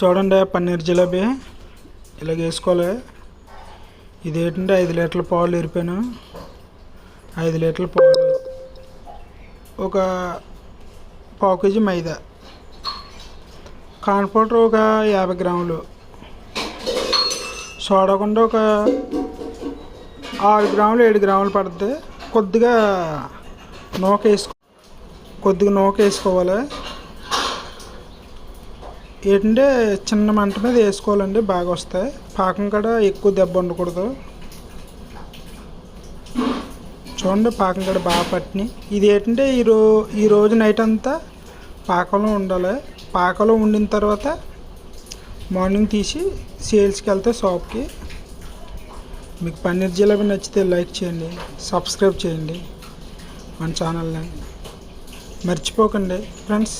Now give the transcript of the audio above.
చూడండి పన్నీర్ జిలేబీ ఇలాగ వేసుకోవాలి. ఇది ఏంటంటే 5 లీటర్ల పాలు ఇరిపాను. 5 లీటర్ల పాలు, ఒక పావు కేజీ మైదా, కార్న్ పౌడర్ ఒక 50 గ్రాములు, సోడా కుండ ఒక 6 గ్రాములు 7 గ్రాములు పడుతుంది. కొద్దిగా నూక వేసుకోవాలి. ఏంటంటే చిన్న మంట మీద వేసుకోవాలండి, బాగా వస్తాయి. పాకం కూడా ఎక్కువ దెబ్బ ఉండకూడదు. చూడండి పాకం కూడా బాగా పట్టినాయి. ఇది ఏంటంటే ఈ రోజు నైట్ అంతా పాకంలో ఉండాలి. పాకంలో ఉండిన తర్వాత మార్నింగ్ తీసి సేల్స్కి వెళ్తే షాప్కి. మీకు పన్నీర్ జిలేబీ నచ్చితే లైక్ చేయండి, సబ్స్క్రైబ్ చేయండి మన ఛానల్ని. మర్చిపోకండి ఫ్రెండ్స్.